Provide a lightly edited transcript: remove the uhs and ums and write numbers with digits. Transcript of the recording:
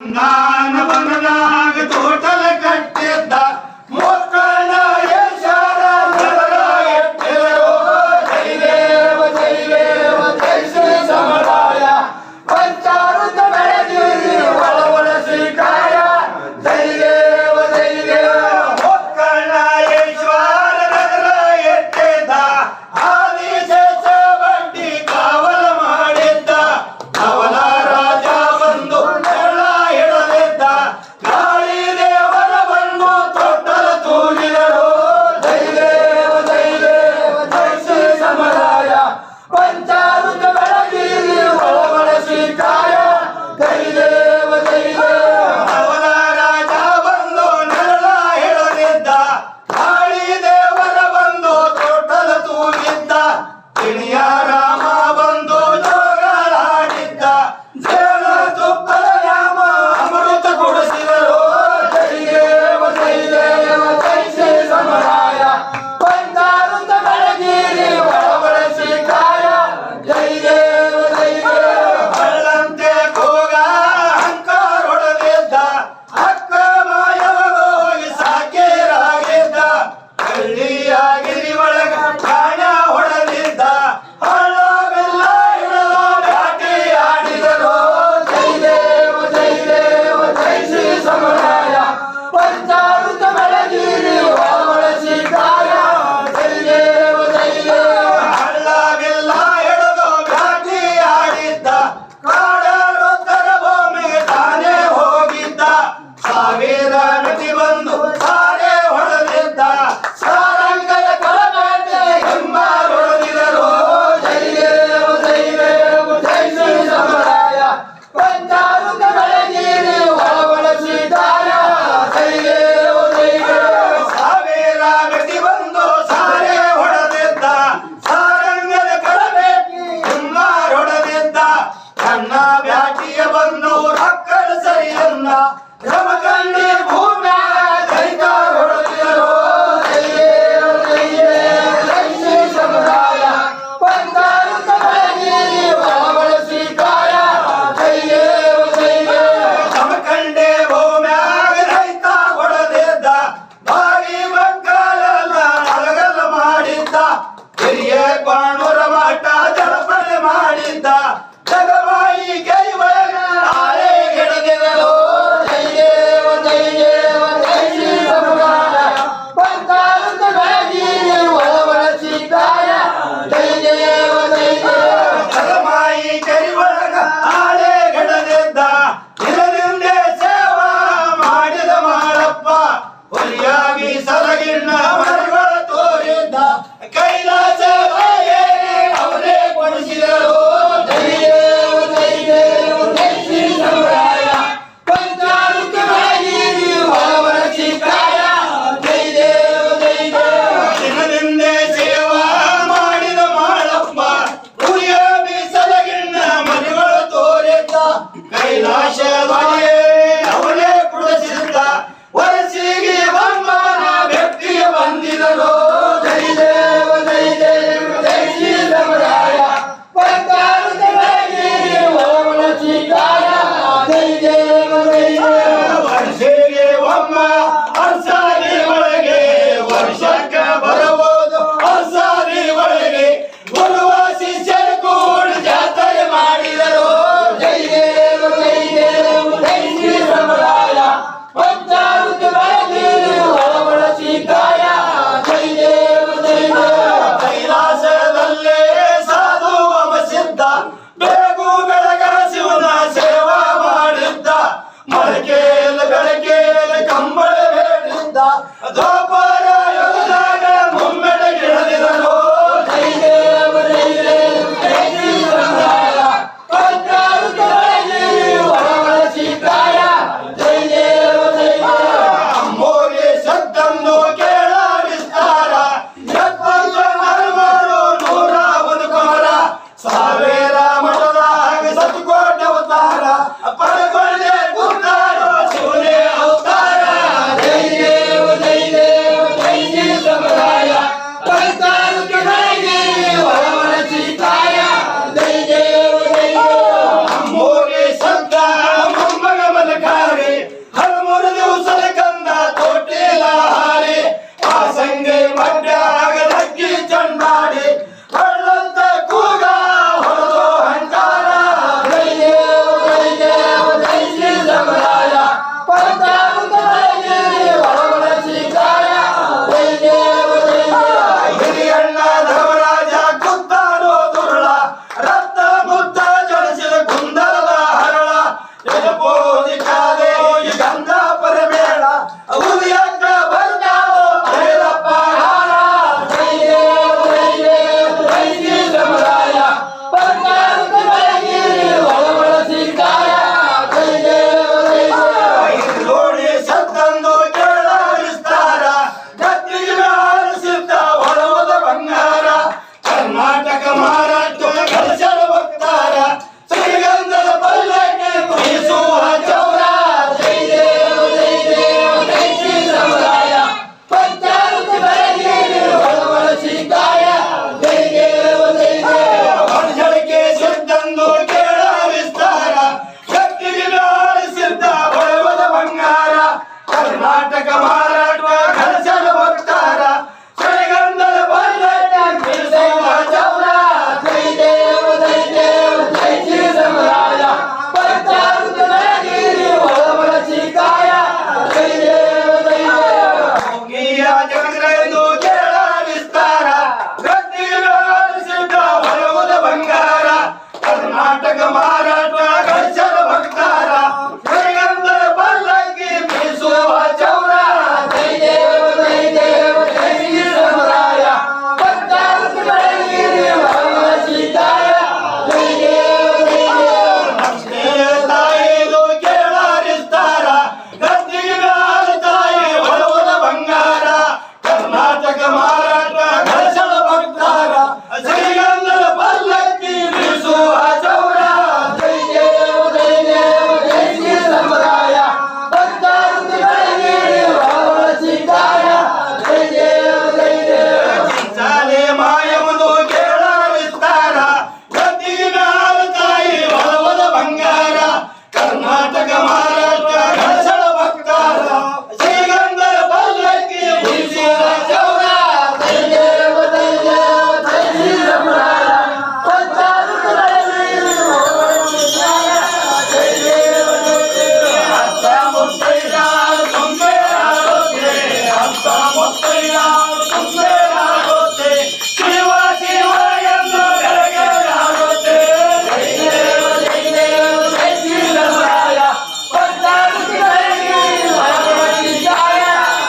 ನಾನ ಬನನಾಗ ತೋಟಲ ಕಟ್ಟಿದ್ದ ಮೊಕ್ಕಳ ಯಶಾರ ಎಟ್ಟಿದರು ಜೈ ದೇವ ಜೈ ಶ್ರೀ ಸಮರಾಯ ಪಂಚಾಮೃತ ಬೆಳಗಿರಿ ಒಳಸಿ ಕಾಯ ಜೈ ದೇವ ಮೊಕ್ಕಳ ಯಶಾರ ಎಟ್ಟಿದ್ದ ಆದಿಶೇಷ ಬಂಡಿ ಕಾವಲ ಮಾಡಿದ್ದ ಅವನ ರಾಜ ಬಂದು ಗಾಳಿ ದೇವರ ಬಂದು ತೊಟ್ಟಲ ತೂಗಿದರು ಜೈ ದೇವ ಜೈ ಶ್ರೀ ಸಮರಾಯ ಪಂಚಾಮೃತ ಬೆಳಗಿರಿ ಒಳಸಿ ಕಾಯ ಜೈ ದೇವ ಅವನ ರಾಜ ಬಂದು ನೆರಳ ಹಿಡದಿದ್ದ ಗಾಳಿ ದೇವರ ಬಂದು ತೊಟ್ಟಲ ತೂಗಿದ್ದ ಕಿಣಿಯ ರಾಮ ಬಂದು ಜೋಗಳಾಡಿದ್ದ ಜೇನ ತುಪ್ಪದ ರಾಮ ಅಮೃತ ಕೊಡಿಸಿದರು ಜೈ ದೇವ ಜೈ ಶ್ರೀ ಸಮರಾಯ ಪಂಚಾಮೃತ ಬೆಳಗಿರಿ ಒಳಸಿ ಕಾಯ ಜೈ ದೇವ ಬಳ್ಳಂತೆ ಕೂಗ ಅಹಂಕಾರ ಹೊಡೆದಿದ್ದ ಅಕ್ಕ ಮಾಯವ ಹೋಗಿ ಸಾಕೇರಾಗಿದ್ದ ಹಳ್ಳಿಯಾಗಿರಿ ಒಳಗ ಕಾಣ ಹೊಡೆದಿದ್ದ ಹಳ್ಳ ಬೆಲ್ಲ ಹಿಡಿದು ಬ್ಯಾಟಿ ಆಡಿದರು ಜೈ ದೇವ ಜೈ ಶ್ರೀ ಸಮರಾಯ ಪಂಚಾಮೃತ ಬೆಳಗಿರಿ ಒಳಸಿ ಕಾಯ ಜೈ ದೇವ ಹಳ್ಳ ಬೆಲ್ಲ ಹಿಡಿದು ಬ್ಯಾಟಿ ಆಡಿದ್ದ ಕಾಡ ರುದ್ರ ಭೂಮಿಗೆ ತಾನೇ ಹೋಗಿದ್ದ ಸಾವಿರ ನಟಿ ಬಂದು ಸಾರೆ ಹೊಡೆದಿದ್ದ ಸಾರಂಗದ ಕಳಬೇಟೆ ಹೆಮ್ಮಾರು ಹೊಡೆದಿದರು ಜೈ ದೇವ ಜೈ ಶ್ರೀ ಸಮರಾಯ ಪಂಚಾಮೃತ ಬೆಳಗಿರಿ ಒಳಸಿ ಕಾಯ ಜೈ ದೇವ ಸಾವಿರ ಗತಿ ಬಂದು ಸಾರೆ ಹೊಡೆದಿದ್ದ ಸಾರಂಗದ ಕಳಬೇಟಿ ಹೆಮ್ಮಾರು ಹೊಡೆದಿದ್ದ ಕಣ್ಣ ಬ್ಯಾಟಿಯ ಬಂದು ರಕ್ಕಡ ಸರಿಯನ್ನ ರಮಕಂಡಿ ಭೂಮ್ಯ ಜೈಕಾರ ಹೊಡೆದಿದರು ಜೈ ದೇವ ಜೈ ಶ್ರೀ ಸಮರಾಯ ಪಂಚಾಮೃತ ಬೆಳಗಿರಿ ಒಳಸಿ ಕಾಯ ಜೈ ದೇವ ರಮಕಂಡಿ ಭೂಮ್ಯಾಗ ರೈತ ಹೊಡೆದಿದ್ದ ಬಾವಿ ಮಕ್ಕಳೆಲ್ಲ ಅಳಗಲ ಮಾಡಿದ್ದ ಹಿರಿಯ ಕಾಣೂರ ಮಠ ಜಲಪನೆ ಮಾಡಿದ್ದ ಜಗಮಾಯಿ ಕೈ ಒಳಗ ಆಳೆ ಹಿಡಿದಿದರು ಜೈ ದೇವ ಜೈ ಶ್ರೀ ಸಮರಾಯ ಪಂಚಾಮೃತ ಬೆಳಗಿರಿ ಒಳಸಿ ಕಾಯ ಜೈ ದೇವ ಜಗಮಾಯಿ ಕೈ ಒಳಗ ಆಳೆ ಹಿಡಿದಿದ್ದ ದಿನದಿಂದೆ ಸೇವಾ ಮಾಡಿದ ಮಾಡಪ್ಪ ಹುಲಿಯಾಗಿ ಸಲಗಿಣ್ಣ ಮರಗಳ ತೋರಿದ್ದ ಕೈಲಾಸ ಅವರೇ ಕೊಡಿಸಿದರು ಜೈ ದೇವ ಜೈ ಶ್ರೀ ಸಮರಾಯ ಪಂಚಾಮೃತ ಬೆಳಗಿರಿ ಒಳಸಿ ಕಾಯ ಜೈ ದೇವ ದಿನದಿಂದೆ ಸೇವಾ ಮಾಡಿದ ಮಾಡಪ್ಪ ಹುಲಿಯಾಗಿ ಸಲಗಿಣ್ಣ ಮರಗಳ ತೋರಿದ್ದ ಕೈಲಾಸ ಅವರೇ ಕೊಡಿಸಿದ್ದ ವರಸಿಗೆ ಬಮ್ಮನ ವ್ಯಕ್ತಿಯ ಬಂದಿದರು ಜೈ ದೇವ ಜೈ ಶ್ರೀ ಸಮರಾಯ ಪಂಚಾಮೃತ ಬೆಳಗಿರಿ ಒಳಸಿ ಕಾಯ ಜೈ ದೇವ ವರ್ಷಿಗೆ ಒಮ್ಮ ಅರ್ಸಾದಿ ಒಳಗೆ ವರ್ಷಕ್ಕ ಬರಬಹುದು ಅರ್ಸಾದಿ ಒಳಗೆ ಗುರುವ ಶಿಷ್ಯರು ಕೂಡ ಜಾತ್ರೆ ಮಾಡಿದರು ಜೈ ದೇವ ಜೈ ಶ್ರೀ ಸಮರಾಯ ಪಂಚಾಮೃತ ಬೆಳಗಿರಿ ಒಳಸಿ ಕಾಯ ಜೈ ದೇವ ಕೈಲಾಸದಲ್ಲೇ ಸಾಧು ಅಮಸಿದ್ದ ಬೇಗು ಬೆಳಗ ಶಿವನ ಸೇವಾ ಮಾಡಿದ್ದ ಮೊಳಕೇಲ ಬೆಳಕೇಲ ಕಂಬಳ ಬೇಡಿದ್ದ ದ್ವಾಪರ ಯುಗದಾಗ ಮುಮ್ಮೆಡ ಗಿಡದಿದರು ಜೈ ದೇವ ಜೈ ಶ್ರೀ ಸಮರಾಯ ಪಂಚಾಮೃತ ಬೆಳಗಿರಿ ಒಳಸಿ ಕಾಯ ಜೈ ದೇವ ಅಮ್ಮೋಗೆ ಸದ್ದನ್ನು ಕೇಳ ವಿಸ್ತಾರ ಎಪ್ಪತ್ತು ನರಮರು 101 ಕುಮರ ಸಾವಿರ ಮಠದಾಗ ಸತ್ಕೋಟ ಅವತಾರ ಪರಗೊಳ್ಳೆ ಗುರುತಾರು ನಾಟಕ ಮಾರಾಟ ಘನಶ್ಯಾಮ